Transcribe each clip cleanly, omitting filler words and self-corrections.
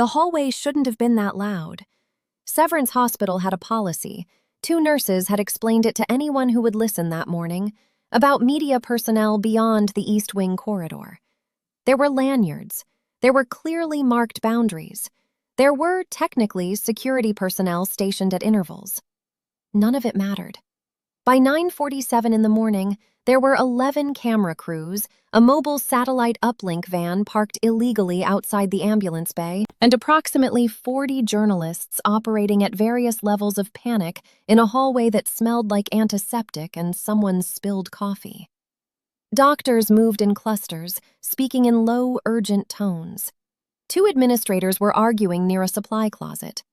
The hallway shouldn't have been that loud. Severance Hospital had a policy. 2 nurses had explained it to anyone who would listen that morning about media personnel beyond the East Wing corridor. There were lanyards. There were clearly marked boundaries. There were, technically, security personnel stationed at intervals. None of it mattered. By 9:47 in the morning, there were 11 camera crews, a mobile satellite uplink van parked illegally outside the ambulance bay, and approximately 40 journalists operating at various levels of panic in a hallway that smelled like antiseptic and someone's spilled coffee. Doctors moved in clusters, speaking in low, urgent tones. 2 administrators were arguing near a supply closet.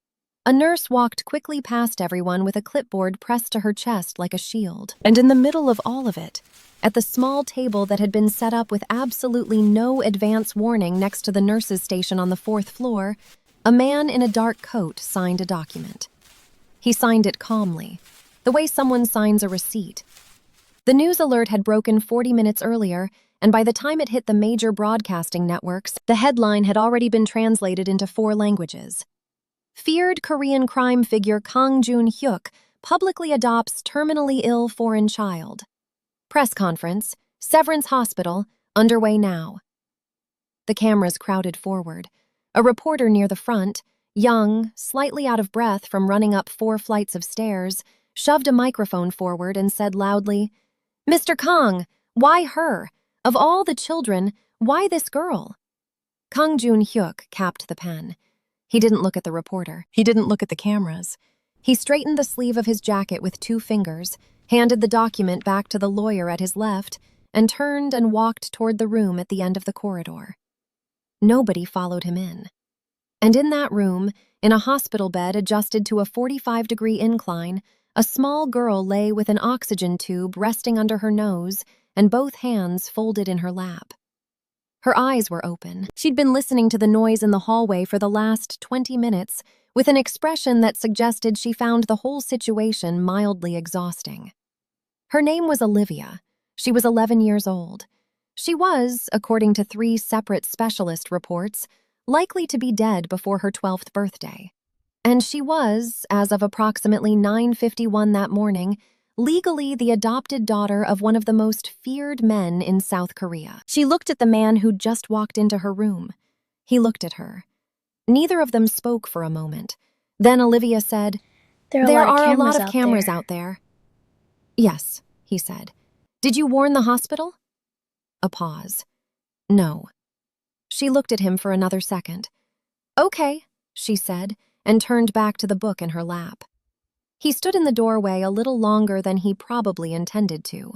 A nurse walked quickly past everyone with a clipboard pressed to her chest like a shield. And in the middle of all of it, at the small table that had been set up with absolutely no advance warning next to the nurses' station on the 4th floor, a man in a dark coat signed a document. He signed it calmly, the way someone signs a receipt. The news alert had broken 40 minutes earlier, and by the time it hit the major broadcasting networks, the headline had already been translated into 4 languages. Feared Korean crime figure Kang Joon-Hyuk publicly adopts terminally ill foreign child. Press conference, Severance Hospital, underway now. The cameras crowded forward. A reporter near the front, young, slightly out of breath from running up 4 flights of stairs, shoved a microphone forward and said loudly, "Mr. Kang, why her? Of all the children, why this girl?" Kang Joon-Hyuk capped the pen. He didn't look at the reporter. He didn't look at the cameras. He straightened the sleeve of his jacket with 2 fingers, handed the document back to the lawyer at his left, and turned and walked toward the room at the end of the corridor. Nobody followed him in. And in that room, in a hospital bed adjusted to a 45-degree incline, a small girl lay with an oxygen tube resting under her nose and both hands folded in her lap. Her eyes were open. She'd been listening to the noise in the hallway for the last 20 minutes with an expression that suggested she found the whole situation mildly exhausting. Her name was Olivia. She was 11 years old. She was, according to 3 separate specialist reports, likely to be dead before her 12th birthday. And she was, as of approximately 9:51 that morning, legally the adopted daughter of one of the most feared men in South Korea. She looked at the man who'd just walked into her room. He looked at her. Neither of them spoke for a moment. Then Olivia said, "There are a lot of cameras out there." "Yes," he said. "Did you warn the hospital?" A pause. "No." She looked at him for another second. "Okay," she said, and turned back to the book in her lap. He stood in the doorway a little longer than he probably intended to.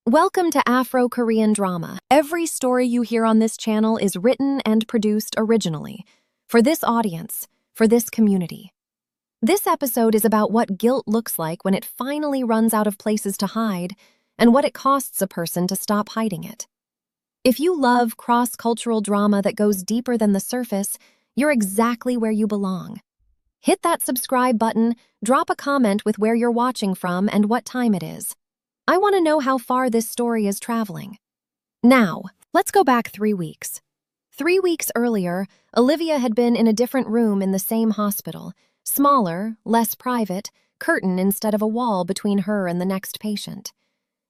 Welcome to Afro-Korean drama. Every story you hear on this channel is written and produced originally, for this audience, for this community. This episode is about what guilt looks like when it finally runs out of places to hide, and what it costs a person to stop hiding it. If you love cross-cultural drama that goes deeper than the surface, you're exactly where you belong. Hit that subscribe button, drop a comment with where you're watching from and what time it is. I want to know how far this story is traveling. Now, let's go back 3 weeks. 3 weeks earlier, Olivia had been in a different room in the same hospital, smaller, less private, curtain instead of a wall between her and the next patient.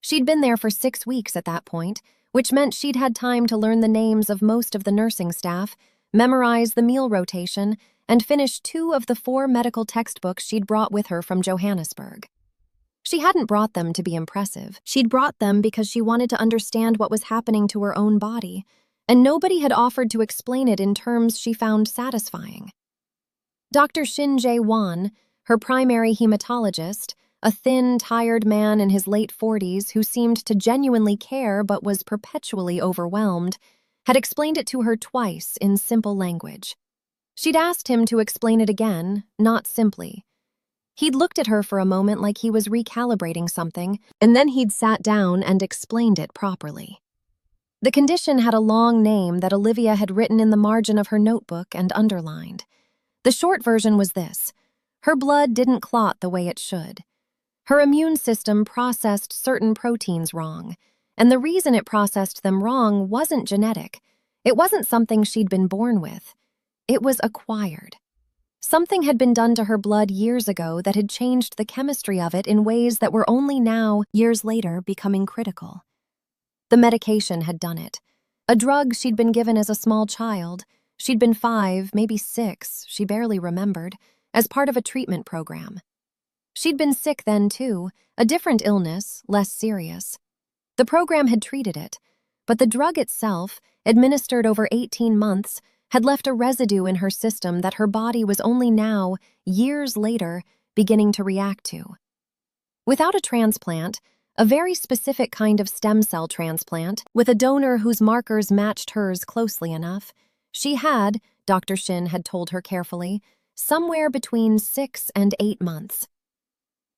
She'd been there for 6 weeks at that point, which meant she'd had time to learn the names of most of the nursing staff, memorize the meal rotation, and finish 2 of the 4 medical textbooks she'd brought with her from Johannesburg. She hadn't brought them to be impressive. She'd brought them because she wanted to understand what was happening to her own body, and nobody had offered to explain it in terms she found satisfying. Dr. Shin Jae-won, her primary hematologist, a thin, tired man in his late 40s who seemed to genuinely care but was perpetually overwhelmed, had explained it to her twice in simple language. She'd asked him to explain it again, not simply. He'd looked at her for a moment like he was recalibrating something, and then he'd sat down and explained it properly. The condition had a long name that Olivia had written in the margin of her notebook and underlined. The short version was this: her blood didn't clot the way it should. Her immune system processed certain proteins wrong, and the reason it processed them wrong wasn't genetic. It wasn't something she'd been born with. It was acquired. Something had been done to her blood years ago that had changed the chemistry of it in ways that were only now, years later, becoming critical. The medication had done it. A drug she'd been given as a small child. She'd been 5, maybe 6, she barely remembered, as part of a treatment program. She'd been sick then, too, a different illness, less serious. The program had treated it, but the drug itself, administered over 18 months, had left a residue in her system that her body was only now, years later, beginning to react to. Without a transplant, a very specific kind of stem cell transplant, with a donor whose markers matched hers closely enough, she had, Dr. Shin had told her carefully, somewhere between 6 and 8 months.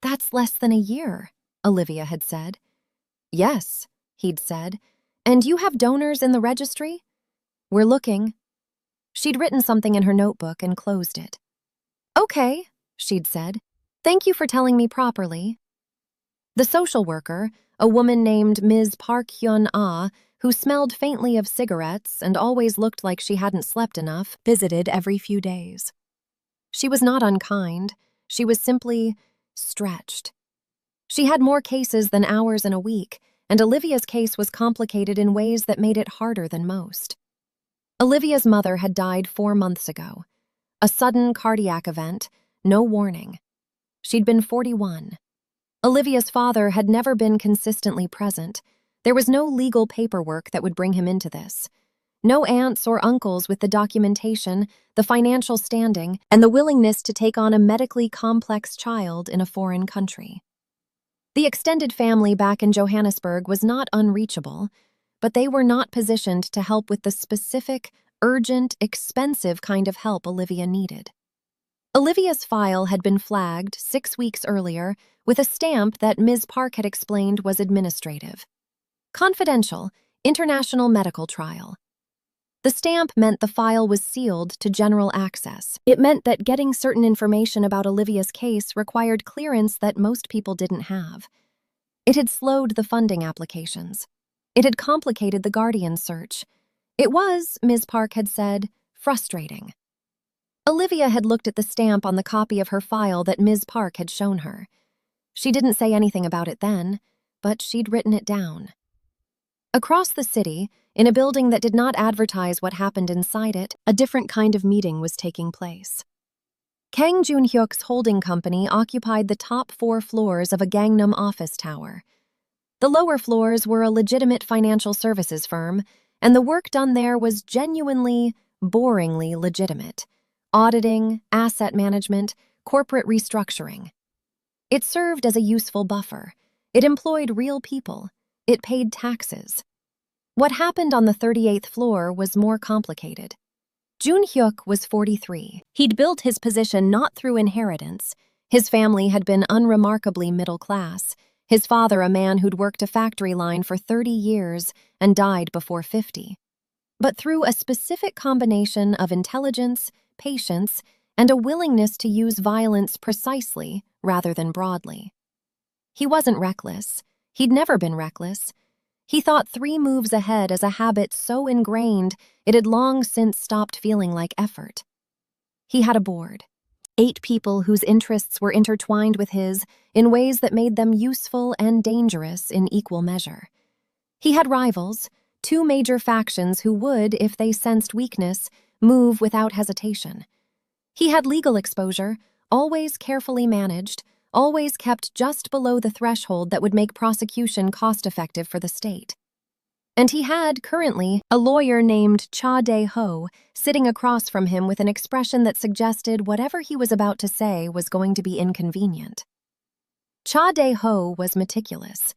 "That's less than a year," Olivia had said. "Yes," he'd said. "And you have donors in the registry?" "We're looking." She'd written something in her notebook and closed it. "Okay," she'd said. "Thank you for telling me properly." The social worker, a woman named Ms. Park Hyun-ah, who smelled faintly of cigarettes and always looked like she hadn't slept enough, visited every few days. She was not unkind. She was simply stretched. She had more cases than hours in a week, and Olivia's case was complicated in ways that made it harder than most. Olivia's mother had died 4 months ago. A sudden cardiac event, no warning. She'd been 41. Olivia's father had never been consistently present. There was no legal paperwork that would bring him into this. No aunts or uncles with the documentation, the financial standing, and the willingness to take on a medically complex child in a foreign country. The extended family back in Johannesburg was not unreachable, but they were not positioned to help with the specific, urgent, expensive kind of help Olivia needed. Olivia's file had been flagged 6 weeks earlier with a stamp that Ms. Park had explained was administrative. Confidential, international medical trial. The stamp meant the file was sealed to general access. It meant that getting certain information about Olivia's case required clearance that most people didn't have. It had slowed the funding applications. It had complicated the guardian search. It was, Ms. Park had said, frustrating. Olivia had looked at the stamp on the copy of her file that Ms. Park had shown her. She didn't say anything about it then, but she'd written it down. Across the city, in a building that did not advertise what happened inside it, a different kind of meeting was taking place. Kang Joon-Hyuk's holding company occupied the top 4 floors of a Gangnam office tower. The lower floors were a legitimate financial services firm, and the work done there was genuinely, boringly legitimate. Auditing, asset management, corporate restructuring. It served as a useful buffer. It employed real people. It paid taxes. What happened on the 38th floor was more complicated. Joon-Hyuk was 43. He'd built his position not through inheritance. His family had been unremarkably middle class. His father a man who'd worked a factory line for 30 years and died before 50. But through a specific combination of intelligence, patience, and a willingness to use violence precisely rather than broadly. He wasn't reckless. He'd never been reckless. He thought 3 moves ahead as a habit so ingrained it had long since stopped feeling like effort. He had a board. 8 people whose interests were intertwined with his in ways that made them useful and dangerous in equal measure. He had rivals, 2 major factions who would, if they sensed weakness, move without hesitation. He had legal exposure, always carefully managed, always kept just below the threshold that would make prosecution cost-effective for the state. And he had, currently, a lawyer named Cha Dae-ho sitting across from him with an expression that suggested whatever he was about to say was going to be inconvenient. Cha Dae-ho was meticulous.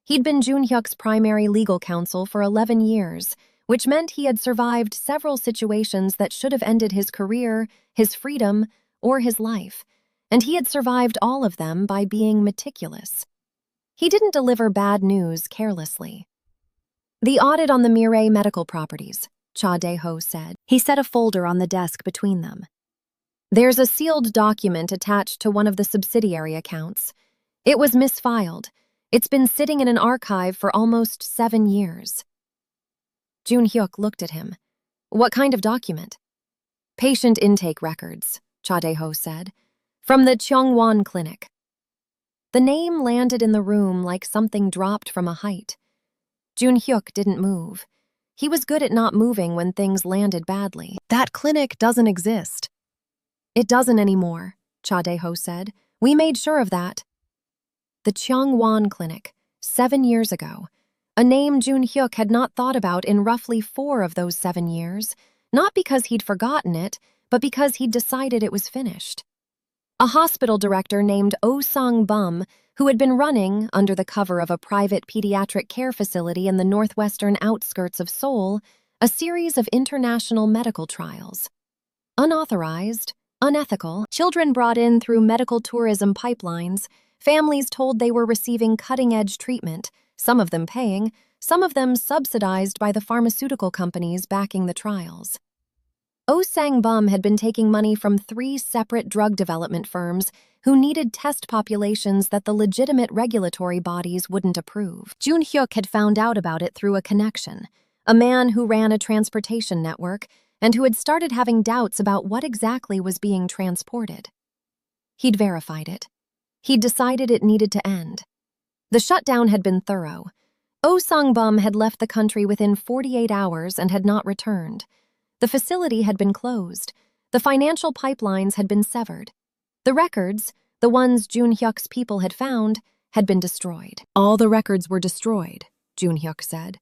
He'd been Joon-Hyuk's primary legal counsel for 11 years, which meant he had survived several situations that should have ended his career, his freedom, or his life, and he had survived all of them by being meticulous. He didn't deliver bad news carelessly. "The audit on the Mireille medical properties," Cha Dae-ho said. He set a folder on the desk between them. "There's a sealed document attached to one of the subsidiary accounts. It was misfiled. It's been sitting in an archive for almost 7 years." Joon-Hyuk looked at him. "What kind of document?" Patient intake records, Cha Dae-ho said. From the Cheongwon Clinic. The name landed in the room like something dropped from a height. Joon-Hyuk didn't move. He was good at not moving when things landed badly. That clinic doesn't exist. It doesn't anymore, Cha Dae-ho said. We made sure of that. The Cheongwon Clinic, 7 years ago. A name Joon-Hyuk had not thought about in roughly 4 of those 7 years, not because he'd forgotten it, but because he'd decided it was finished. A hospital director named Oh Sang-bum, who had been running, under the cover of a private pediatric care facility in the northwestern outskirts of Seoul, a series of international medical trials. Unauthorized, unethical, children brought in through medical tourism pipelines, families told they were receiving cutting-edge treatment, some of them paying, some of them subsidized by the pharmaceutical companies backing the trials. Oh Sang-bum had been taking money from 3 separate drug development firms who needed test populations that the legitimate regulatory bodies wouldn't approve. Joon-Hyuk had found out about it through a connection, a man who ran a transportation network and who had started having doubts about what exactly was being transported. He'd verified it. He'd decided it needed to end. The shutdown had been thorough. Oh Sang-bum had left the country within 48 hours and had not returned. The facility had been closed. The financial pipelines had been severed. The records, the ones Joon-Hyuk's people had found, had been destroyed. All the records were destroyed, Joon-Hyuk said.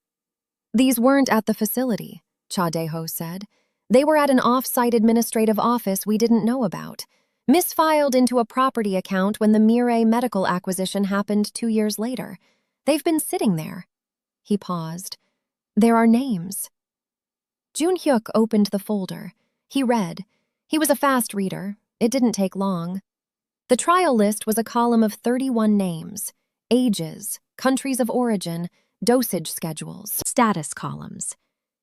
These weren't at the facility, Cha Dae-ho said. They were at an off-site administrative office we didn't know about, misfiled into a property account when the Mirai medical acquisition happened 2 years later. They've been sitting there. He paused. There are names. Joon-Hyuk opened the folder. He read. He was a fast reader. It didn't take long. The trial list was a column of 31 names, ages, countries of origin, dosage schedules, status columns.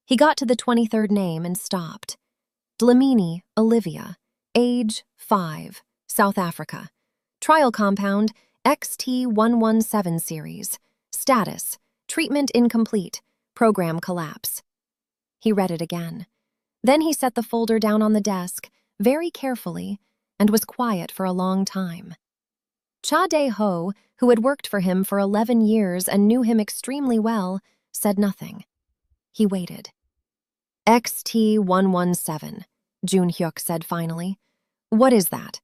He got to the 23rd name and stopped. Dlamini, Olivia, age 5, South Africa. Trial compound, XT117 series. Status, treatment incomplete, program collapse. He read it again. Then he set the folder down on the desk, very carefully, and was quiet for a long time. Cha Dae-ho, who had worked for him for 11 years and knew him extremely well, said nothing. He waited. XT117, Joon-Hyuk said finally. What is that?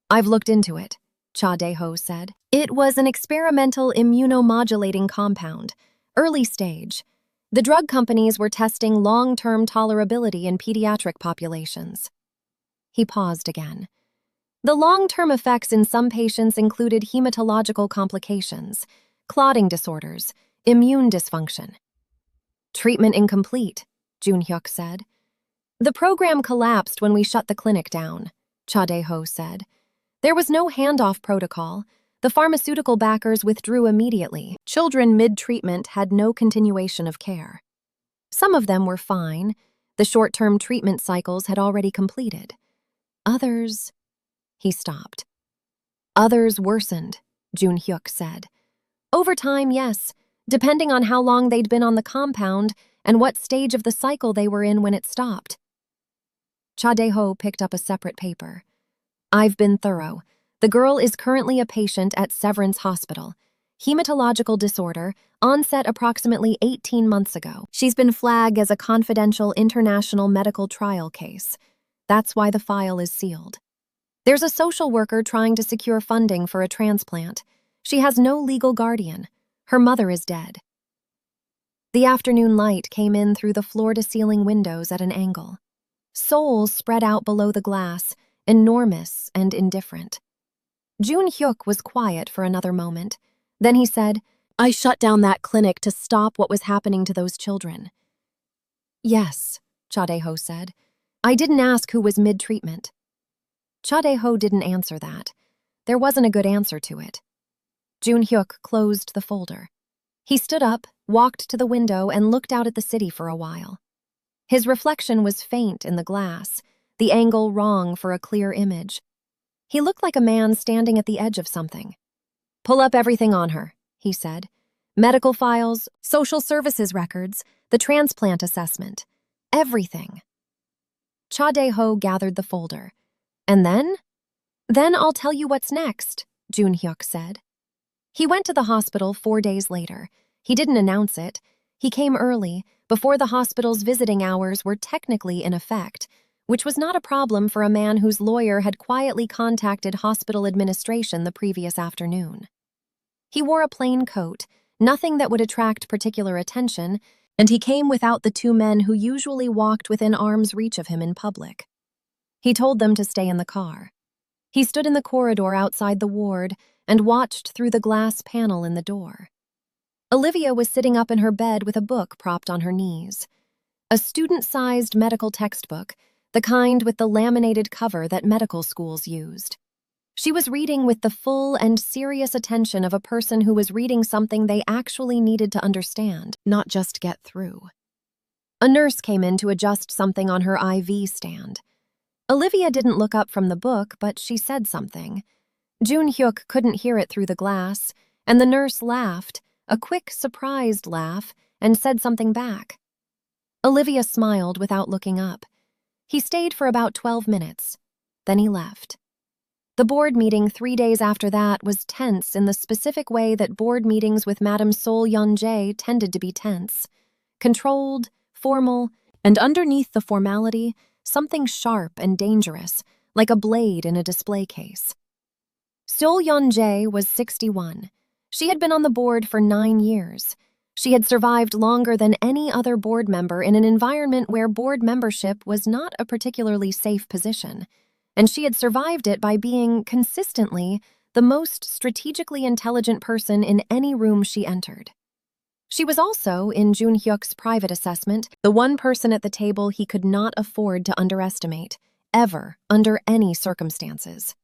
I've looked into it, Cha Dae-ho said. It was an experimental immunomodulating compound, early stage. The drug companies were testing long-term tolerability in pediatric populations. He paused again. The long-term effects in some patients included hematological complications, clotting disorders, immune dysfunction. Treatment incomplete, Joon-Hyuk said. The program collapsed when we shut the clinic down, Cha Dae-ho said. There was no handoff protocol. The pharmaceutical backers withdrew immediately. Children mid-treatment had no continuation of care. Some of them were fine. The short-term treatment cycles had already completed. Others... He stopped. Others worsened, Joon-Hyuk said. Over time, yes, depending on how long they'd been on the compound and what stage of the cycle they were in when it stopped. Cha Dae-ho picked up a separate paper. I've been thorough. The girl is currently a patient at Severance Hospital. Hematological disorder, onset approximately 18 months ago. She's been flagged as a confidential international medical trial case. That's why the file is sealed. There's a social worker trying to secure funding for a transplant. She has no legal guardian. Her mother is dead. The afternoon light came in through the floor-to-ceiling windows at an angle. Seoul spread out below the glass, enormous and indifferent. Joon-Hyuk was quiet for another moment. Then he said, I shut down that clinic to stop what was happening to those children. Yes, Cha Dae-ho said. I didn't ask who was mid-treatment. Cha Dae-ho didn't answer that. There wasn't a good answer to it. Joon-Hyuk closed the folder. He stood up, walked to the window, and looked out at the city for a while. His reflection was faint in the glass, the angle wrong for a clear image. He looked like a man standing at the edge of something. Pull up everything on her, he said. Medical files, social services records, the transplant assessment. Everything. Cha Dae-ho gathered the folder. And then? Then I'll tell you what's next, Joon-Hyuk said. He went to the hospital 4 days later. He didn't announce it. He came early, before the hospital's visiting hours were technically in effect, which was not a problem for a man whose lawyer had quietly contacted hospital administration the previous afternoon. He wore a plain coat, nothing that would attract particular attention, and he came without the 2 men who usually walked within arm's reach of him in public. He told them to stay in the car. He stood in the corridor outside the ward and watched through the glass panel in the door. Olivia was sitting up in her bed with a book propped on her knees. A student-sized medical textbook, the kind with the laminated cover that medical schools used. She was reading with the full and serious attention of a person who was reading something they actually needed to understand, not just get through. A nurse came in to adjust something on her IV stand. Olivia didn't look up from the book, but she said something. Joon-Hyuk couldn't hear it through the glass, and the nurse laughed, a quick, surprised laugh, and said something back. Olivia smiled without looking up. He stayed for about 12 minutes. Then he left. The board meeting 3 days after that was tense in the specific way that board meetings with Madame Sol Yeon-jae tended to be tense. Controlled, formal, and underneath the formality, something sharp and dangerous, like a blade in a display case. Sol Yeon-jae was 61. She had been on the board for 9 years. She had survived longer than any other board member in an environment where board membership was not a particularly safe position, and she had survived it by being, consistently, the most strategically intelligent person in any room she entered. She was also, in Joon-Hyuk's private assessment, the one person at the table he could not afford to underestimate, ever, under any circumstances.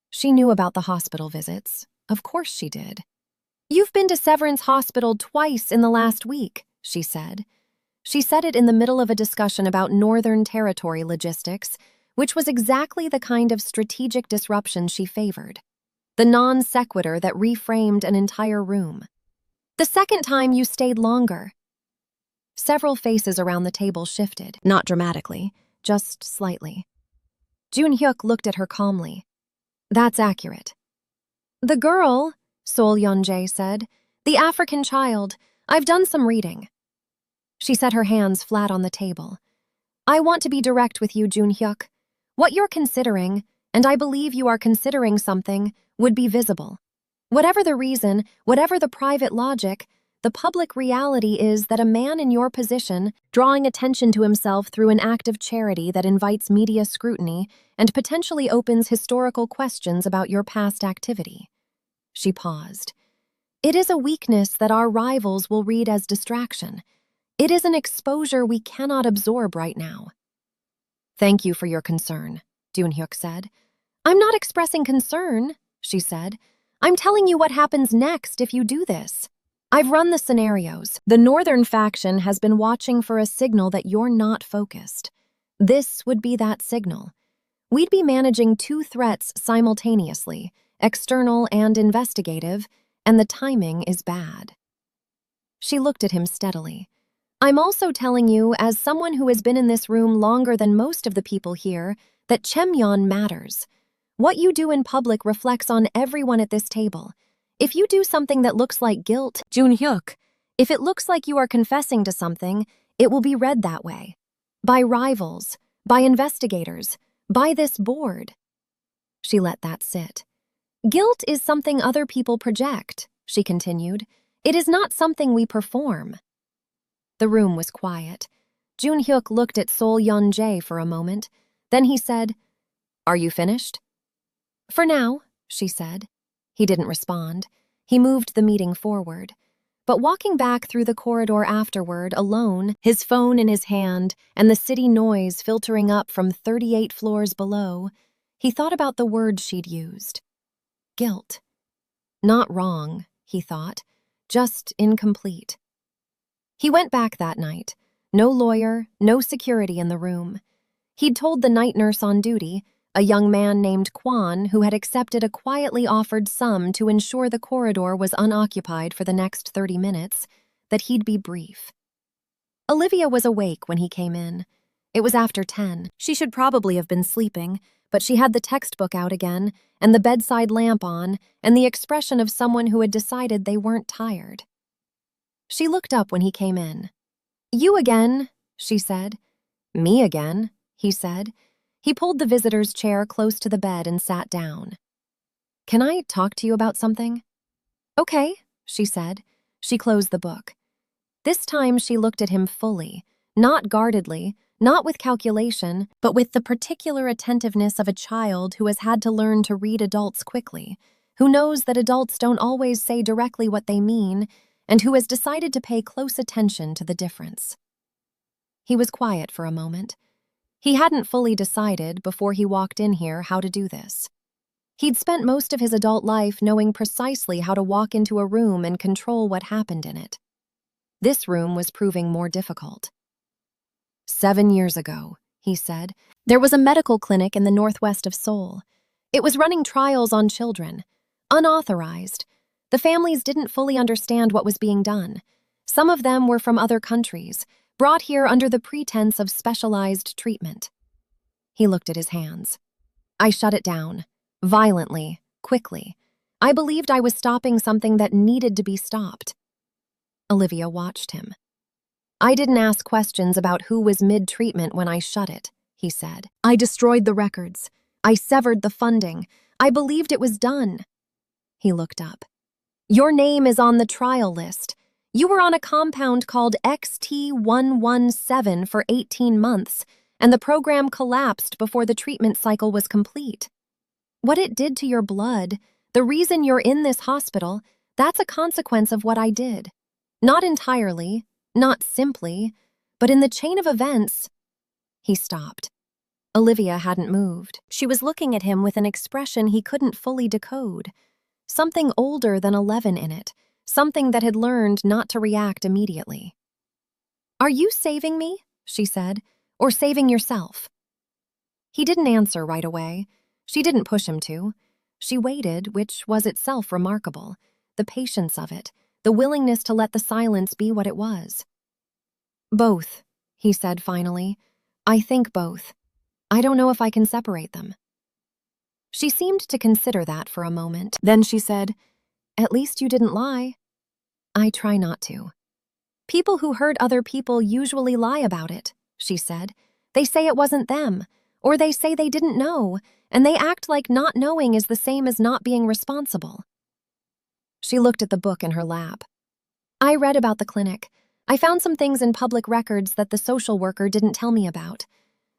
She knew about the hospital visits. Of course she did. "You've been to Severance Hospital twice in the last week," she said. She said it in the middle of a discussion about Northern Territory logistics, which was exactly the kind of strategic disruption she favored. The non sequitur that reframed an entire room. "The second time you stayed longer." Several faces around the table shifted, not dramatically, just slightly. Joon-Hyuk looked at her calmly. "That's accurate." "The girl," Sol Yeon-jae said, "the African child. I've done some reading." She set her hands flat on the table. "I want to be direct with you, Joon-Hyuk. What you're considering, and I believe you are considering something, would be visible. Whatever the reason, whatever the private logic, the public reality is that a man in your position, drawing attention to himself through an act of charity that invites media scrutiny and potentially opens historical questions about your past activity." She paused. "It is a weakness that our rivals will read as distraction. It is an exposure we cannot absorb right now." "Thank you for your concern," Joon-Hyuk said. "I'm not expressing concern," she said. "I'm telling you what happens next if you do this. I've run the scenarios. The Northern faction has been watching for a signal that you're not focused. This would be that signal. We'd be managing 2 threats simultaneously, external and investigative, and the timing is bad." She looked at him steadily. "I'm also telling you, as someone who has been in this room longer than most of the people here, that Chemyeon matters. What you do in public reflects on everyone at this table. If you do something that looks like guilt, Joon-Hyuk, if it looks like you are confessing to something, it will be read that way. By rivals, by investigators, by this board." She let that sit. "Guilt is something other people project," she continued. "It is not something we perform." The room was quiet. Joon-Hyuk looked at Sol Yeon-jae for a moment. Then he said, "Are you finished?" "For now," she said. He didn't respond. He moved the meeting forward. But walking back through the corridor afterward, alone, his phone in his hand, and the city noise filtering up from 38 floors below, he thought about the word she'd used. Guilt. Not wrong, he thought, just incomplete. He went back that night. No lawyer, no security in the room. He'd told the night nurse on duty, a young man named Kwon who had accepted a quietly offered sum to ensure the corridor was unoccupied for the next 30 minutes, that he'd be brief. Olivia was awake when he came in. It was after 10. She should probably have been sleeping, but she had the textbook out again, and the bedside lamp on, and the expression of someone who had decided they weren't tired. She looked up when he came in. "You again," she said. "Me again," he said. He pulled the visitor's chair close to the bed and sat down. "Can I talk to you about something?" "Okay," she said. She closed the book. This time she looked at him fully, not guardedly, not with calculation, but with the particular attentiveness of a child who has had to learn to read adults quickly, who knows that adults don't always say directly what they mean, and who has decided to pay close attention to the difference. He was quiet for a moment. He hadn't fully decided, before he walked in here, how to do this. He'd spent most of his adult life knowing precisely how to walk into a room and control what happened in it. This room was proving more difficult. 7 years ago, he said, there was a medical clinic in the northwest of Seoul. It was running trials on children, unauthorized. The families didn't fully understand what was being done. Some of them were from other countries, brought here under the pretense of specialized treatment. He looked at his hands. I shut it down, violently, quickly. I believed I was stopping something that needed to be stopped. Olivia watched him. I didn't ask questions about who was mid-treatment when I shut it, he said. I destroyed the records. I severed the funding. I believed it was done. He looked up. Your name is on the trial list. You were on a compound called XT117 for 18 months, and the program collapsed before the treatment cycle was complete. What it did to your blood, the reason you're in this hospital, that's a consequence of what I did. Not entirely, not simply, but in the chain of events. He stopped. Olivia hadn't moved. She was looking at him with an expression he couldn't fully decode. Something older than 11 in it, something that had learned not to react immediately. Are you saving me? She said, or saving yourself? He didn't answer right away. She didn't push him to. She waited, which was itself remarkable, the patience of it, the willingness to let the silence be what it was. Both, he said finally. I think both. I don't know if I can separate them. She seemed to consider that for a moment. Then she said, At least you didn't lie. I try not to. People who hurt other people usually lie about it, she said. They say it wasn't them, or they say they didn't know, and they act like not knowing is the same as not being responsible. She looked at the book in her lap. I read about the clinic. I found some things in public records that the social worker didn't tell me about.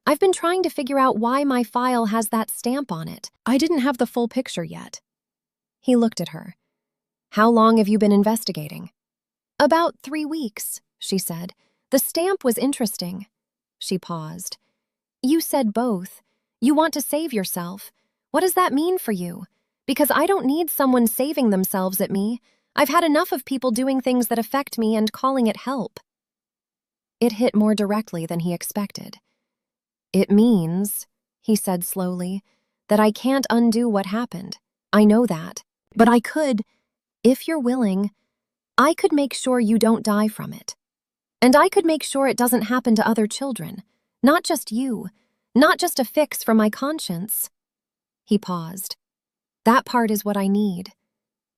I've been trying to figure out why my file has that stamp on it. I didn't have the full picture yet. He looked at her. How long have you been investigating? About 3 weeks, she said. The stamp was interesting. She paused. You said both. You want to save yourself. What does that mean for you? Because I don't need someone saving themselves at me. I've had enough of people doing things that affect me and calling it help. It hit more directly than he expected. It means, he said slowly, that I can't undo what happened. I know that. But I could, if you're willing, I could make sure you don't die from it. And I could make sure it doesn't happen to other children. Not just you. Not just a fix for my conscience. He paused. That part is what I need.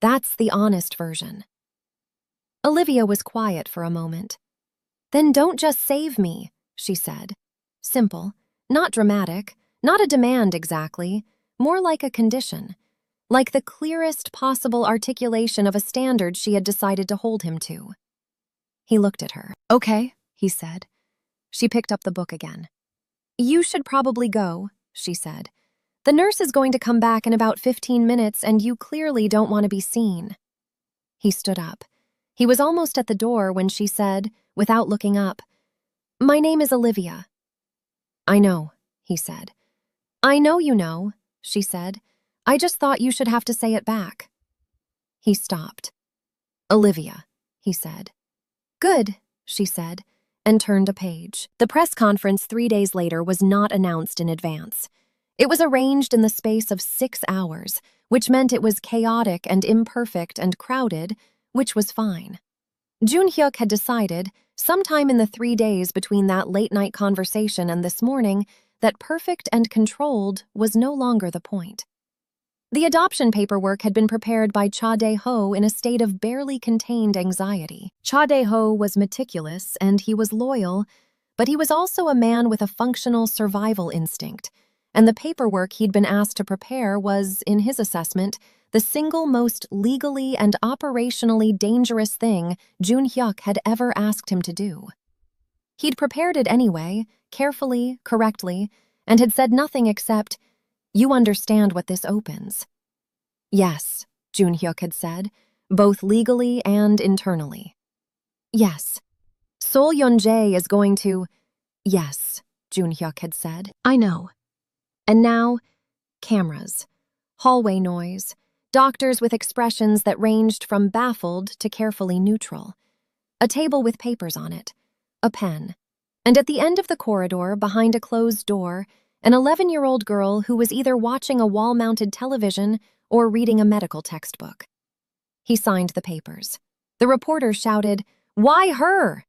That's the honest version. Olivia was quiet for a moment. Then don't just save me, she said. Simple, not dramatic, not a demand exactly, more like a condition, like the clearest possible articulation of a standard she had decided to hold him to. He looked at her. Okay, he said. She picked up the book again. You should probably go, she said. The nurse is going to come back in about 15 minutes and you clearly don't want to be seen. He stood up. He was almost at the door when she said, without looking up, My name is Olivia. I know, he said. I know you know, she said. I just thought you should have to say it back. He stopped. Olivia, he said. Good, she said, and turned a page. The press conference 3 days later was not announced in advance. It was arranged in the space of 6 hours, which meant it was chaotic and imperfect and crowded, which was fine. Joon-Hyuk had decided, sometime in the 3 days between that late-night conversation and this morning, that perfect and controlled was no longer the point. The adoption paperwork had been prepared by Cha Dae-ho in a state of barely contained anxiety. Cha Dae-ho was meticulous and he was loyal, but he was also a man with a functional survival instinct, and the paperwork he'd been asked to prepare was, in his assessment, the single most legally and operationally dangerous thing Joon-Hyuk had ever asked him to do. He'd prepared it anyway, carefully, correctly, and had said nothing except, "You understand what this opens." "Yes," Joon-Hyuk had said, both legally and internally. "Yes. Sol Yeon-jae is going to—" "Yes," Joon-Hyuk had said. "I know." And now, cameras, hallway noise, doctors with expressions that ranged from baffled to carefully neutral, a table with papers on it, a pen, and at the end of the corridor, behind a closed door, an 11-year-old girl who was either watching a wall-mounted television or reading a medical textbook. He signed the papers. The reporter shouted, "Why her?"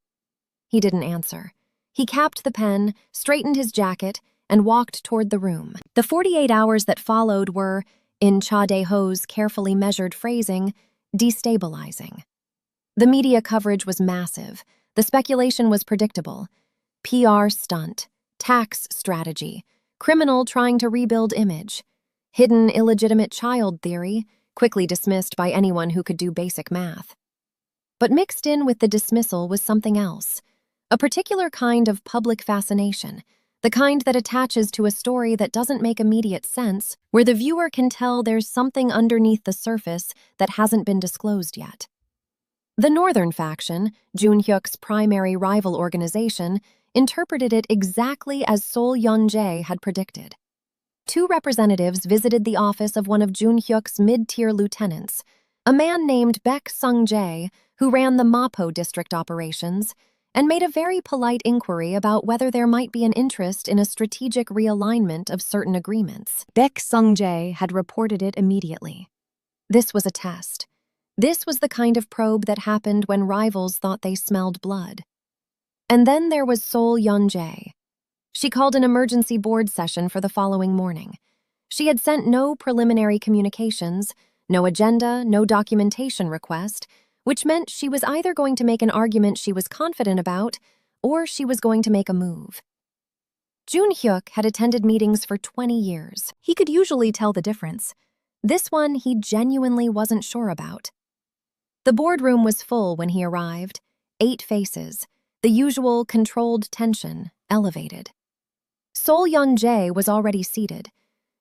He didn't answer. He capped the pen, straightened his jacket, and walked toward the room. The 48 hours that followed were, in Cha Dae-ho's carefully measured phrasing, destabilizing. The media coverage was massive. The speculation was predictable. PR stunt, tax strategy, criminal trying to rebuild image, hidden illegitimate child theory, quickly dismissed by anyone who could do basic math. But mixed in with the dismissal was something else, a particular kind of public fascination, the kind that attaches to a story that doesn't make immediate sense, where the viewer can tell there's something underneath the surface that hasn't been disclosed yet. The Northern faction, Joon-Hyuk's primary rival organization, interpreted it exactly as Sol Yeon-jae had predicted. 2 representatives visited the office of one of Joon-Hyuk's mid-tier lieutenants, a man named Baek Sung-jae, who ran the Mapo district operations, and made a very polite inquiry about whether there might be an interest in a strategic realignment of certain agreements. Baek Sung-jae had reported it immediately. This was a test. This was the kind of probe that happened when rivals thought they smelled blood. And then there was Sol Yeon-jae. She called an emergency board session for the following morning. She had sent no preliminary communications, no agenda, no documentation request, which meant she was either going to make an argument she was confident about, or she was going to make a move. Joon-Hyuk had attended meetings for 20 years. He could usually tell the difference. This one he genuinely wasn't sure about. The boardroom was full when he arrived. 8 faces, the usual controlled tension, elevated. Sol Yeon-jae was already seated.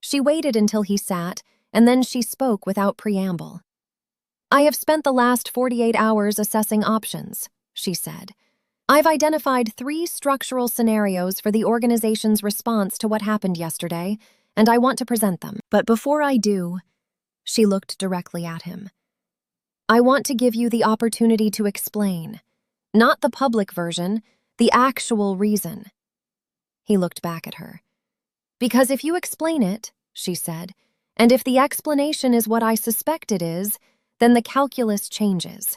She waited until he sat, and then she spoke without preamble. "I have spent the last 48 hours assessing options," she said. "I've identified 3 structural scenarios for the organization's response to what happened yesterday, and I want to present them. But before I do," she looked directly at him, "I want to give you the opportunity to explain. Not the public version, the actual reason." He looked back at her. "Because if you explain it," she said, "and if the explanation is what I suspect it is, then the calculus changes,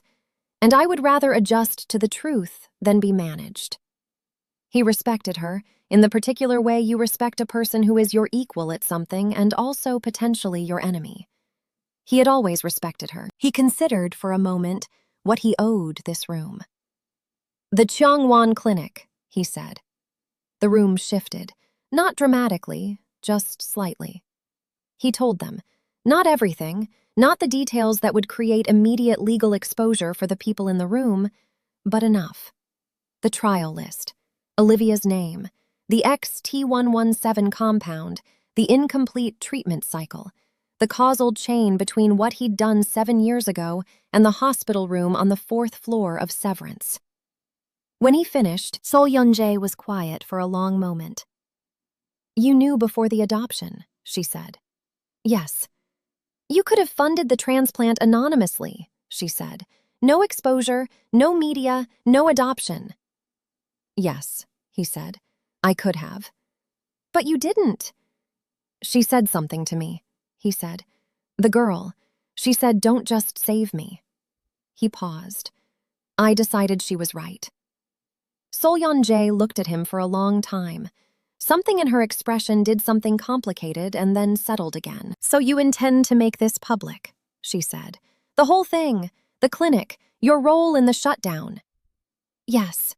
and I would rather adjust to the truth than be managed." He respected her, in the particular way you respect a person who is your equal at something and also potentially your enemy. He had always respected her. He considered for a moment what he owed this room. "The Cheongwon Clinic," he said. The room shifted, not dramatically, just slightly. He told them, not everything, not the details that would create immediate legal exposure for the people in the room, but enough. The trial list, Olivia's name, the XT117 compound, the incomplete treatment cycle, the causal chain between what he'd done 7 years ago and the hospital room on the 4th floor of Severance. When he finished, Sol Yeon-jae was quiet for a long moment. "You knew before the adoption," she said. "Yes." "You could have funded the transplant anonymously," she said. "No exposure, no media, no adoption." "Yes," he said. "I could have." "But you didn't." "She said something to me," he said. "The girl. She said, 'Don't just save me.'" He paused. I decided she was right. Sol-yeon-jae looked at him for a long time. Something in her expression did something complicated and then settled again. "So you intend to make this public," she said. "The whole thing, the clinic, your role in the shutdown." "Yes.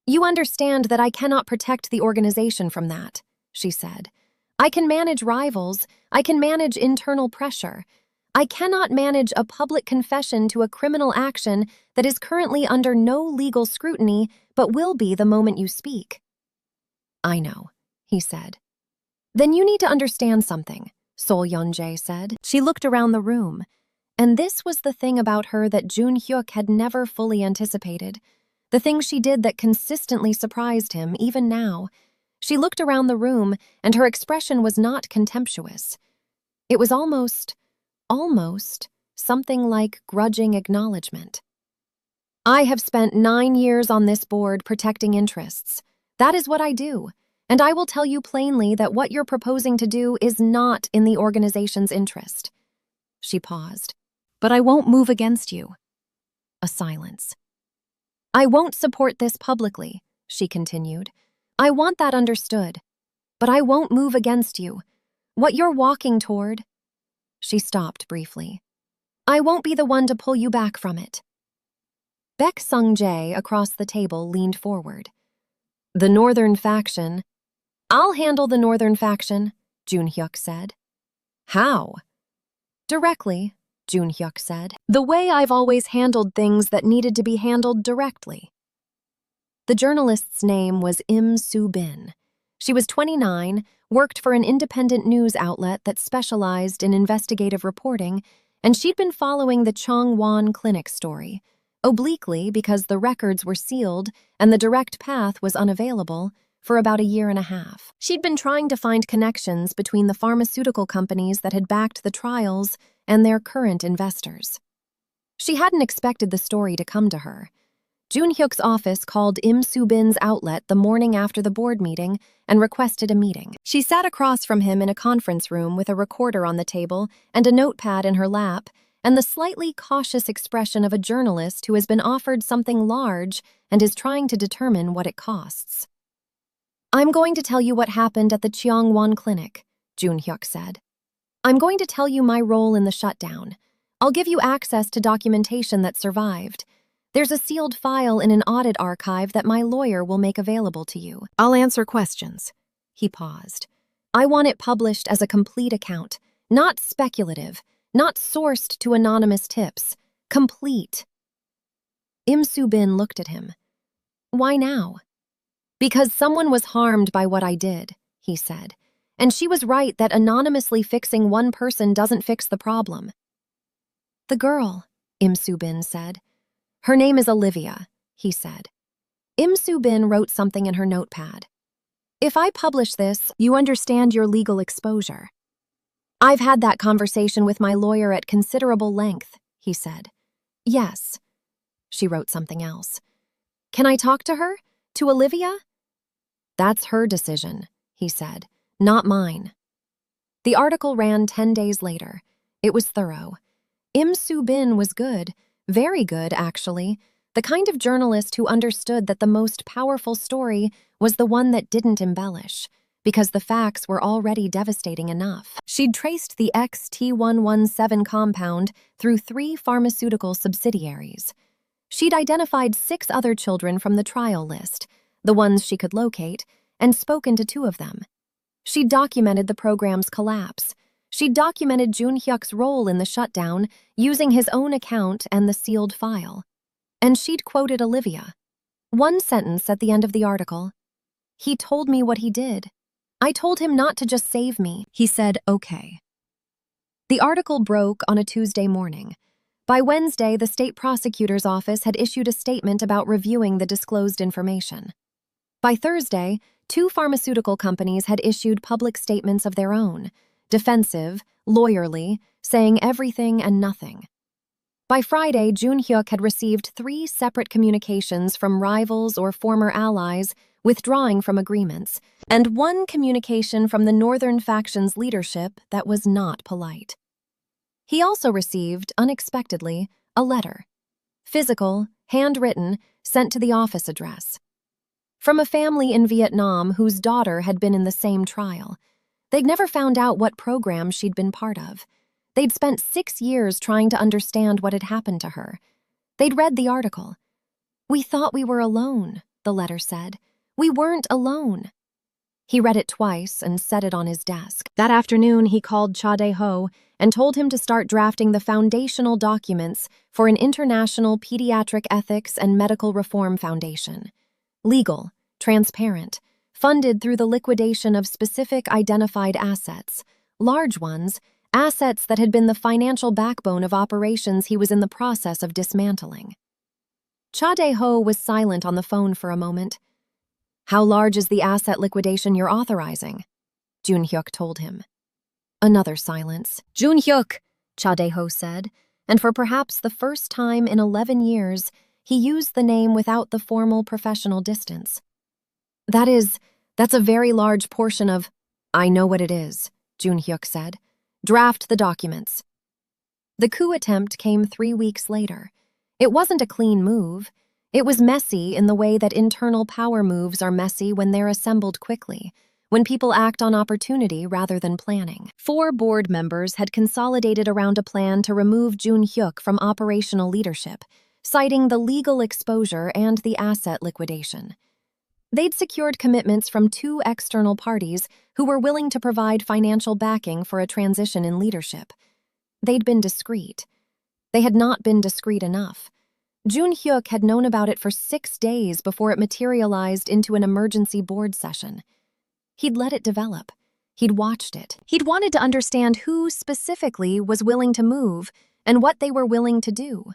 You understand that I cannot protect the organization from that," she said. "I can manage rivals, I can manage internal pressure. I cannot manage a public confession to a criminal action that is currently under no legal scrutiny but will be the moment you speak." "I know," he said. "Then you need to understand something," Sol-yeon-jae said. She looked around the room, and this was the thing about her that Joon-Hyuk had never fully anticipated. The thing she did that consistently surprised him, even now. She looked around the room, and her expression was not contemptuous. It was almost something like grudging acknowledgement. "I have spent 9 years on this board protecting interests. That is what I do, and I will tell you plainly that what you're proposing to do is not in the organization's interest." She paused. "But I won't move against you." A silence. "I won't support this publicly," she continued. "I want that understood. But I won't move against you. What you're walking toward—" She stopped briefly. "I won't be the one to pull you back from it." Baek Sung-jae across the table leaned forward. "The Northern faction—" "I'll handle the Northern faction," Joon-Hyuk said. "How?" "Directly," Joon-Hyuk said. "The way I've always handled things that needed to be handled directly." The journalist's name was Im Soo-bin. She was 29, worked for an independent news outlet that specialized in investigative reporting, and she'd been following the Chongwon Clinic story, obliquely because the records were sealed and the direct path was unavailable, for about a year and a half. She'd been trying to find connections between the pharmaceutical companies that had backed the trials and their current investors. She hadn't expected the story to come to her. Joon-Hyuk's office called Im Soo-bin's outlet the morning after the board meeting and requested a meeting. She sat across from him in a conference room with a recorder on the table and a notepad in her lap, and the slightly cautious expression of a journalist who has been offered something large and is trying to determine what it costs. "I'm going to tell you what happened at the Cheongwon Clinic," Joon-Hyuk said. "I'm going to tell you my role in the shutdown. I'll give you access to documentation that survived. There's a sealed file in an audit archive that my lawyer will make available to you. I'll answer questions." He paused. "I want it published as a complete account, not speculative, not sourced to anonymous tips. Complete." Im Soo-bin looked at him. "Why now?" "Because someone was harmed by what I did," he said. "And she was right that anonymously fixing one person doesn't fix the problem." "The girl," Im Soo-bin said. "Her name is Olivia," he said. Im Soo-bin wrote something in her notepad. "If I publish this, you understand your legal exposure." "I've had that conversation with my lawyer at considerable length," he said. "Yes." She wrote something else. "Can I talk to her? To Olivia?" "That's her decision," he said, "not mine." The article ran 10 days later. It was thorough. Im Soo-bin was good, very good, actually, the kind of journalist who understood that the most powerful story was the one that didn't embellish, because the facts were already devastating enough. She'd traced the XT117 compound through 3 pharmaceutical subsidiaries. She'd identified 6 other children from the trial list, the ones she could locate, and spoken to 2 of them. She'd documented the program's collapse. She'd documented Joon-Hyuk's role in the shutdown using his own account and the sealed file. And she'd quoted Olivia. One sentence at the end of the article. "He told me what he did. I told him not to just save me. He said, okay." The article broke on a Tuesday morning. By Wednesday, the state prosecutor's office had issued a statement about reviewing the disclosed information. By Thursday, 2 pharmaceutical companies had issued public statements of their own, defensive, lawyerly, saying everything and nothing. By Friday, Joon-Hyuk had received 3 separate communications from rivals or former allies withdrawing from agreements, and 1 communication from the Northern faction's leadership that was not polite. He also received, unexpectedly, a letter. physical, handwritten, sent to the office address. From a family in Vietnam whose daughter had been in the same trial. They'd never found out what program she'd been part of. They'd spent 6 years trying to understand what had happened to her. They'd read the article. "We thought we were alone," the letter said. "We weren't alone." He read it twice and set it on his desk. That afternoon, he called Cha Dae-ho and told him to start drafting the foundational documents for an international pediatric ethics and medical reform foundation. Legal, transparent, funded through the liquidation of specific identified assets, large ones, assets that had been the financial backbone of operations he was in the process of dismantling. Cha Dae-ho was silent on the phone for a moment. "How large is the asset liquidation you're authorizing?" Joon-Hyuk told him. Another silence. "Joon-Hyuk," Cha Dae-ho said, and for perhaps the first time in 11 years, he used the name without the formal professional distance. That's a very large portion of—" "I know what it is," Joon-Hyuk said. "Draft the documents." The coup attempt came 3 weeks later. It wasn't a clean move. It was messy in the way that internal power moves are messy when they're assembled quickly, when people act on opportunity rather than planning. 4 board members had consolidated around a plan to remove Joon-Hyuk from operational leadership, citing the legal exposure and the asset liquidation. They'd secured commitments from 2 external parties who were willing to provide financial backing for a transition in leadership. They'd been discreet. They had not been discreet enough. Joon-Hyuk had known about it for 6 days before it materialized into an emergency board session. He'd let it develop. He'd watched it. He'd wanted to understand who specifically was willing to move and what they were willing to do.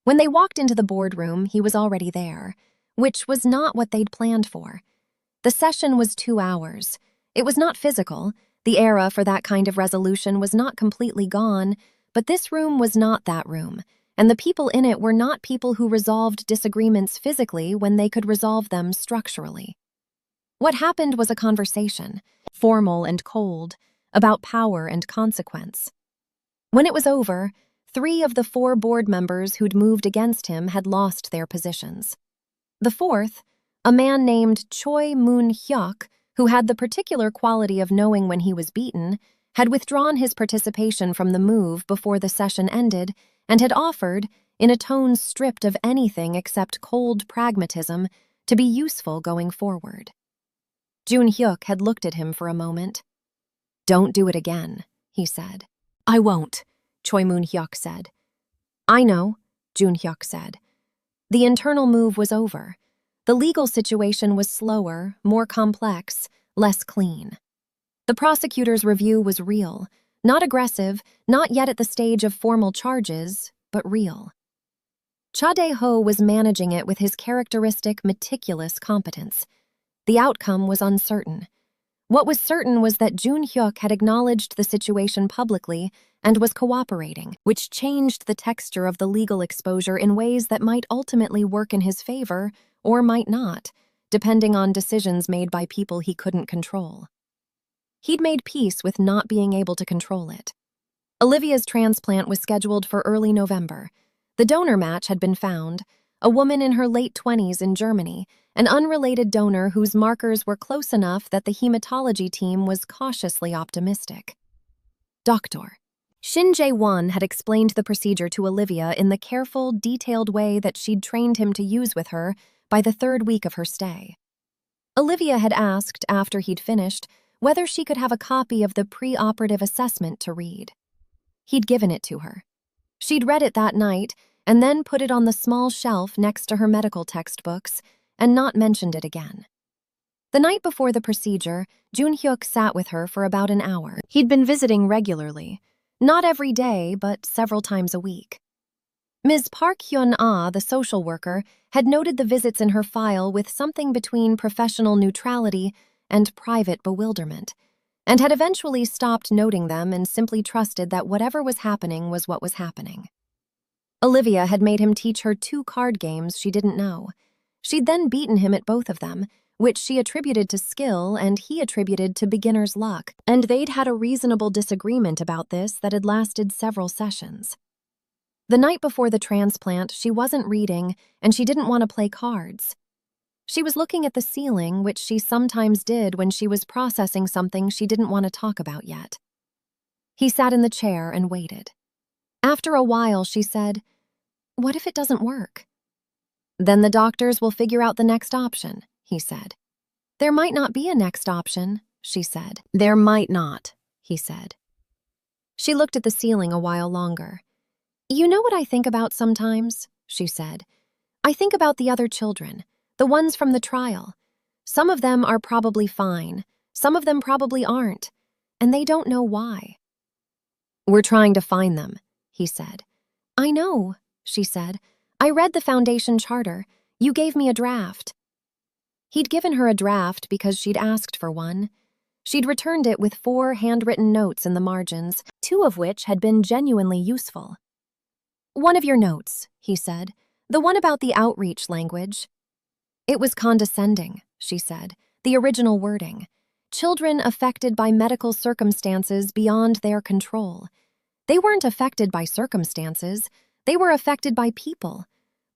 When they walked into the boardroom, he was already there, which was not what they'd planned for. The session was 2 hours. It was not physical. The era for that kind of resolution was not completely gone, but this room was not that room, and the people in it were not people who resolved disagreements physically when they could resolve them structurally. What happened was a conversation, formal and cold, about power and consequence. When it was over, 3 of the 4 board members who'd moved against him had lost their positions. The 4th, a man named Choi Moon-hyuk, who had the particular quality of knowing when he was beaten, had withdrawn his participation from the move before the session ended and had offered, in a tone stripped of anything except cold pragmatism, to be useful going forward. Joon-Hyuk had looked at him for a moment. "Don't do it again," he said. "I won't," Choi Moon-hyuk said. "I know," Joon-Hyuk said. The internal move was over. The legal situation was slower, more complex, less clean. The prosecutor's review was real, not aggressive, not yet at the stage of formal charges, but real. Cha Dae-ho was managing it with his characteristic meticulous competence. The outcome was uncertain. What was certain was that Joon-Hyuk had acknowledged the situation publicly and was cooperating, which changed the texture of the legal exposure in ways that might ultimately work in his favor or might not, depending on decisions made by people he couldn't control. He'd made peace with not being able to control it. Olivia's transplant was scheduled for early November. The donor match had been found, a woman in her late 20s in Germany, an unrelated donor whose markers were close enough that the hematology team was cautiously optimistic. Dr. Shin Jae-won had explained the procedure to Olivia in the careful, detailed way that she'd trained him to use with her by the 3rd week of her stay. Olivia had asked, after he'd finished, whether she could have a copy of the pre-operative assessment to read. He'd given it to her. She'd read it that night and then put it on the small shelf next to her medical textbooks and not mentioned it again. The night before the procedure, Joon-Hyuk sat with her for about an hour. He'd been visiting regularly, not every day, but several times a week. Ms. Park Hyun-ah, the social worker, had noted the visits in her file with something between professional neutrality and private bewilderment, and had eventually stopped noting them and simply trusted that whatever was happening was what was happening. Olivia had made him teach her 2 card games she didn't know. She'd then beaten him at both of them, which she attributed to skill and he attributed to beginner's luck, and they'd had a reasonable disagreement about this that had lasted several sessions. The night before the transplant, she wasn't reading, and she didn't want to play cards. She was looking at the ceiling, which she sometimes did when she was processing something she didn't want to talk about yet. He sat in the chair and waited. After a while, she said, "What if it doesn't work?" "Then the doctors will figure out the next option," he said. "There might not be a next option," she said. "There might not," he said. She looked at the ceiling a while longer. "You know what I think about sometimes?" she said. "I think about the other children, the ones from the trial. Some of them are probably fine, some of them probably aren't, and they don't know why." "We're trying to find them," he said. "I know," she said. "I read the foundation charter. You gave me a draft." He'd given her a draft because she'd asked for one. She'd returned it with 4 handwritten notes in the margins, 2 of which had been genuinely useful. "One of your notes," he said, "the one about the outreach language." "It was condescending," she said, "the original wording. Children affected by medical circumstances beyond their control. They weren't affected by circumstances. They were affected by people.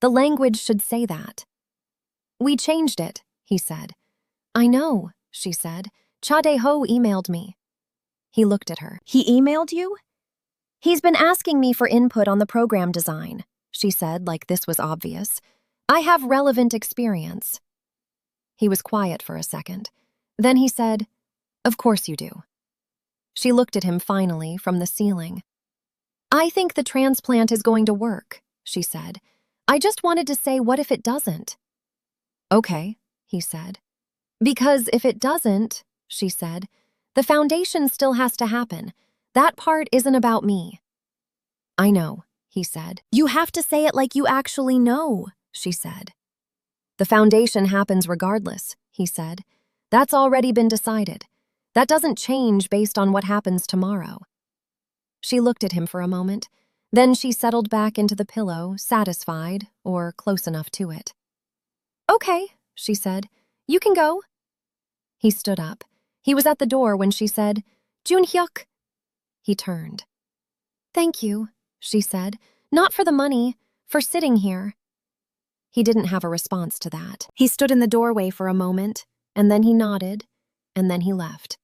The language should say that." "We changed it," he said. "I know," she said. "Cha De-ho emailed me." He looked at her. "He emailed you?" "He's been asking me for input on the program design," she said, like this was obvious. "I have relevant experience." He was quiet for a second. Then he said, "Of course you do." She looked at him finally from the ceiling. "I think the transplant is going to work," she said. "I just wanted to say, what if it doesn't?" "Okay," he said. "Because if it doesn't," she said, "the foundation still has to happen. That part isn't about me." "I know," he said. "You have to say it like you actually know," she said. "The foundation happens regardless," he said. "That's already been decided. That doesn't change based on what happens tomorrow." She looked at him for a moment. Then she settled back into the pillow, satisfied, or close enough to it. "Okay," she said. "You can go." He stood up. He was at the door when she said, "Joon-Hyuk." He turned. "Thank you," she said. "Not for the money, for sitting here." He didn't have a response to that. He stood in the doorway for a moment, and then he nodded, and then he left.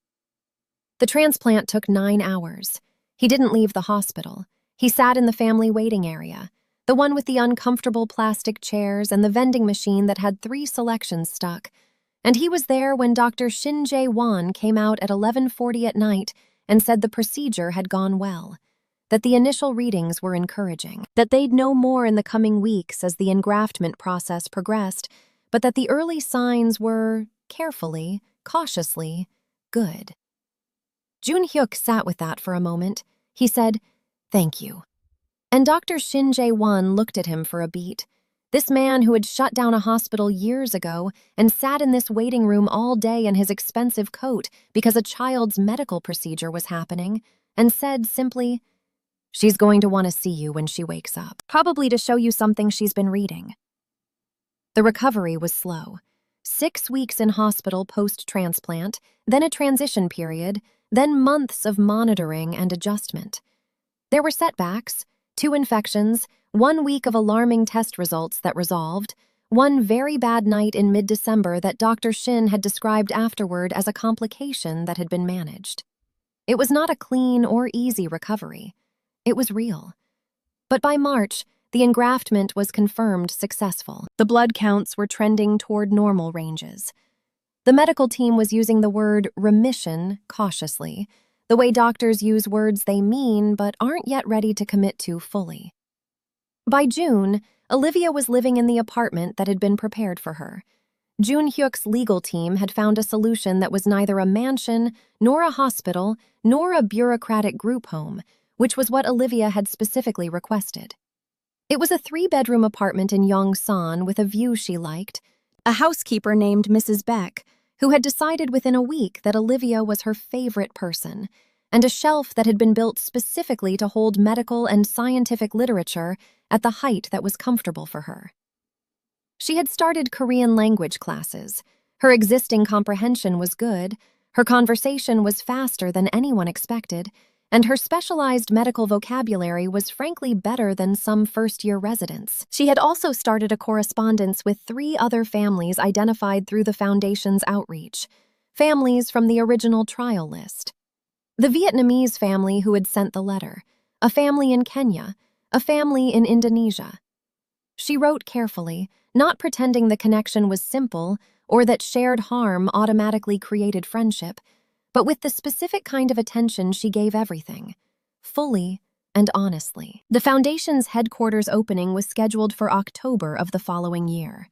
The transplant took 9 hours. He didn't leave the hospital. He sat in the family waiting area, the one with the uncomfortable plastic chairs and the vending machine that had 3 selections stuck. And he was there when Dr. Shin Jae-won came out at 11:40 at night and said the procedure had gone well, that the initial readings were encouraging, that they'd know more in the coming weeks as the engraftment process progressed, but that the early signs were, carefully, cautiously, good. Joon-Hyuk sat with that for a moment. He said, "Thank you." And Dr. Shin Jae-won looked at him for a beat. This man who had shut down a hospital years ago and sat in this waiting room all day in his expensive coat because a child's medical procedure was happening, and said simply, "She's going to want to see you when she wakes up, probably to show you something she's been reading." The recovery was slow. 6 weeks in hospital post-transplant, then a transition period, then months of monitoring and adjustment. There were setbacks, 2 infections, 1 week of alarming test results that resolved, 1 very bad night in mid-December that Dr. Shin had described afterward as a complication that had been managed. It was not a clean or easy recovery. It was real. But by March, the engraftment was confirmed successful. The blood counts were trending toward normal ranges. The medical team was using the word remission cautiously, the way doctors use words they mean but aren't yet ready to commit to fully. By June, Olivia was living in the apartment that had been prepared for her. Joon-Hyuk's legal team had found a solution that was neither a mansion, nor a hospital, nor a bureaucratic group home, which was what Olivia had specifically requested. It was a 3-bedroom apartment in Yongsan with a view she liked, a housekeeper named Mrs. Beck, who had decided within a week that Olivia was her favorite person, and a shelf that had been built specifically to hold medical and scientific literature at the height that was comfortable for her. She had started Korean language classes. Her existing comprehension was good, her conversation was faster than anyone expected, and her specialized medical vocabulary was frankly better than some first-year residents. She had also started a correspondence with 3 other families identified through the Foundation's outreach, families from the original trial list. The Vietnamese family who had sent the letter, a family in Kenya, a family in Indonesia. She wrote carefully, not pretending the connection was simple or that shared harm automatically created friendship, but with the specific kind of attention she gave everything, fully and honestly. The Foundation's headquarters opening was scheduled for October of the following year.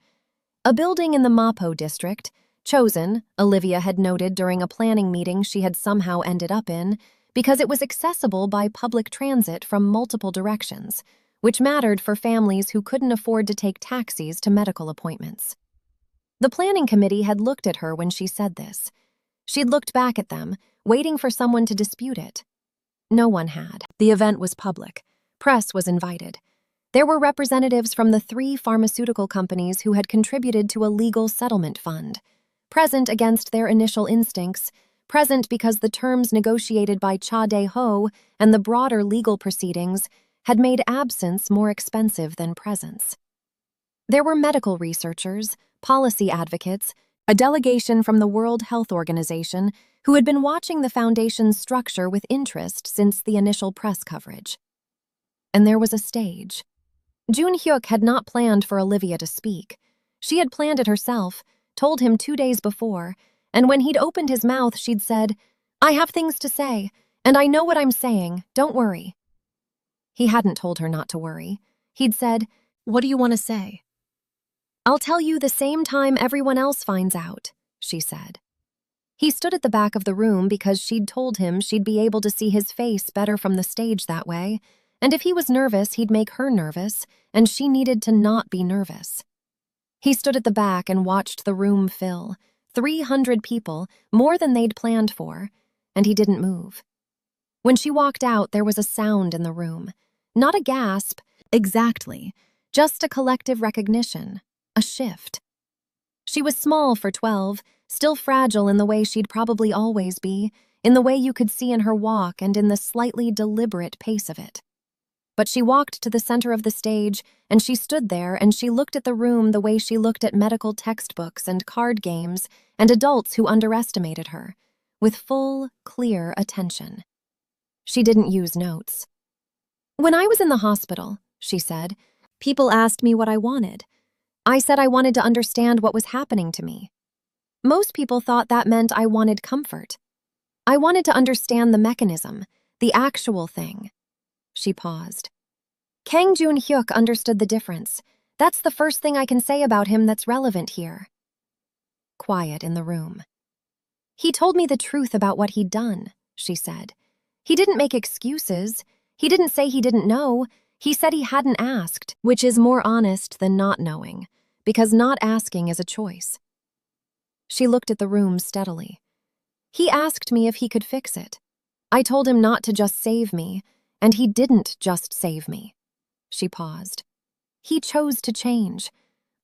A building in the Mapo district, chosen, Olivia had noted during a planning meeting she had somehow ended up in, because it was accessible by public transit from multiple directions, which mattered for families who couldn't afford to take taxis to medical appointments. The planning committee had looked at her when she said this. She'd looked back at them, waiting for someone to dispute it. No one had. The event was public. Press was invited. There were representatives from the 3 pharmaceutical companies who had contributed to a legal settlement fund, present against their initial instincts, present because the terms negotiated by Cha Dae-ho and the broader legal proceedings had made absence more expensive than presence. There were medical researchers, policy advocates, a delegation from the World Health Organization who had been watching the Foundation's structure with interest since the initial press coverage. And there was a stage. Joon-Hyuk had not planned for Olivia to speak. She had planned it herself, told him 2 days before, and when he'd opened his mouth, she'd said, "I have things to say, and I know what I'm saying, don't worry." He hadn't told her not to worry. He'd said, "What do you want to say?" "I'll tell you the same time everyone else finds out," she said. He stood at the back of the room because she'd told him she'd be able to see his face better from the stage that way, and if he was nervous, he'd make her nervous, and she needed to not be nervous. He stood at the back and watched the room fill, 300 people, more than they'd planned for, and he didn't move. When she walked out, there was a sound in the room. Not a gasp, exactly, just a collective recognition, a shift. She was small for 12, still fragile in the way she'd probably always be, in the way you could see in her walk and in the slightly deliberate pace of it. But she walked to the center of the stage, and she stood there and she looked at the room the way she looked at medical textbooks and card games and adults who underestimated her, with full, clear attention. She didn't use notes. "When I was in the hospital," she said, "people asked me what I wanted. I said I wanted to understand what was happening to me. Most people thought that meant I wanted comfort. I wanted to understand the mechanism, the actual thing." She paused. "Kang Joon-Hyuk understood the difference. That's the first thing I can say about him that's relevant here." Quiet in the room. "He told me the truth about what he'd done," she said. "He didn't make excuses. He didn't say he didn't know. He said he hadn't asked, which is more honest than not knowing, because not asking is a choice." She looked at the room steadily. "He asked me if he could fix it. I told him not to just save me, and he didn't just save me." She paused. "He chose to change.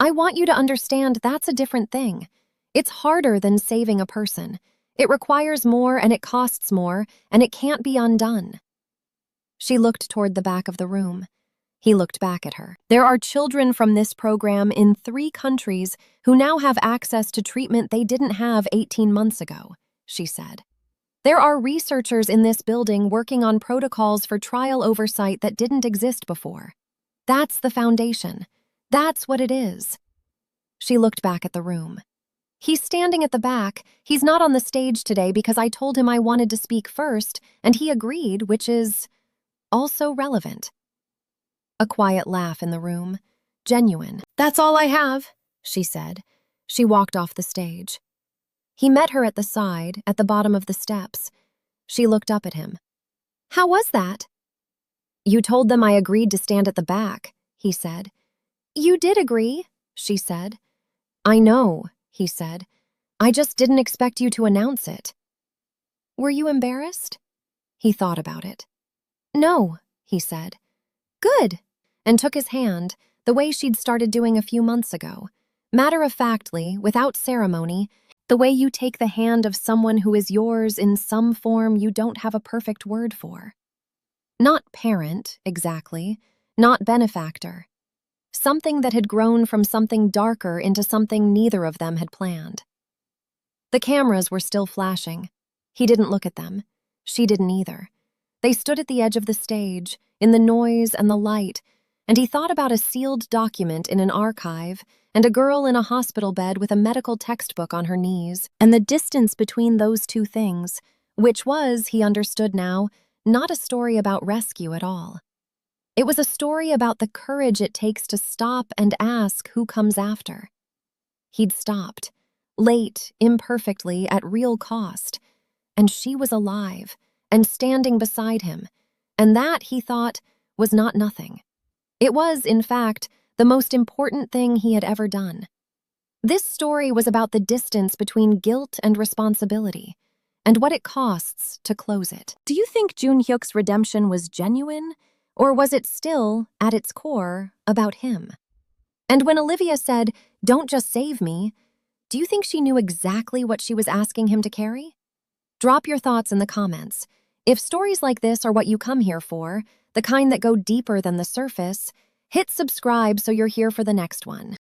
I want you to understand that's a different thing. It's harder than saving a person. It requires more and it costs more, and it can't be undone." She looked toward the back of the room. He looked back at her. "There are children from this program in 3 countries who now have access to treatment they didn't have 18 months ago," she said. "There are researchers in this building working on protocols for trial oversight that didn't exist before. That's the Foundation. That's what it is." She looked back at the room. "He's standing at the back. He's not on the stage today because I told him I wanted to speak first, and he agreed, which is also relevant." A quiet laugh in the room. Genuine. "That's all I have," she said. She walked off the stage. He met her at the side, at the bottom of the steps. She looked up at him. "How was that?" "You told them I agreed to stand at the back," he said. "You did agree," she said. "I know," he said. "I just didn't expect you to announce it." "Were you embarrassed?" He thought about it. "No," he said. "Good," and took his hand, the way she'd started doing a few months ago. Matter-of-factly, without ceremony, The way you take the hand of someone who is yours in some form you don't have a perfect word for. Not parent, exactly. Not benefactor. Something that had grown from something darker into something neither of them had planned. The cameras were still flashing. He didn't look at them. She didn't either. They stood at the edge of the stage, in the noise and the light, and he thought about a sealed document in an archive and a girl in a hospital bed with a medical textbook on her knees, and the distance between those two things, which was, he understood now, not a story about rescue at all. It was a story about the courage it takes to stop and ask who comes after. He'd stopped, late, imperfectly, at real cost, and she was alive and standing beside him, and that, he thought, was not nothing. It was, in fact, the most important thing he had ever done. This story was about the distance between guilt and responsibility, and what it costs to close it. Do you think Joon-Hyuk's redemption was genuine, or was it still, at its core, about him? And when Olivia said, "Don't just save me," do you think she knew exactly what she was asking him to carry? Drop your thoughts in the comments. If stories like this are what you come here for, the kind that go deeper than the surface, hit subscribe so you're here for the next one.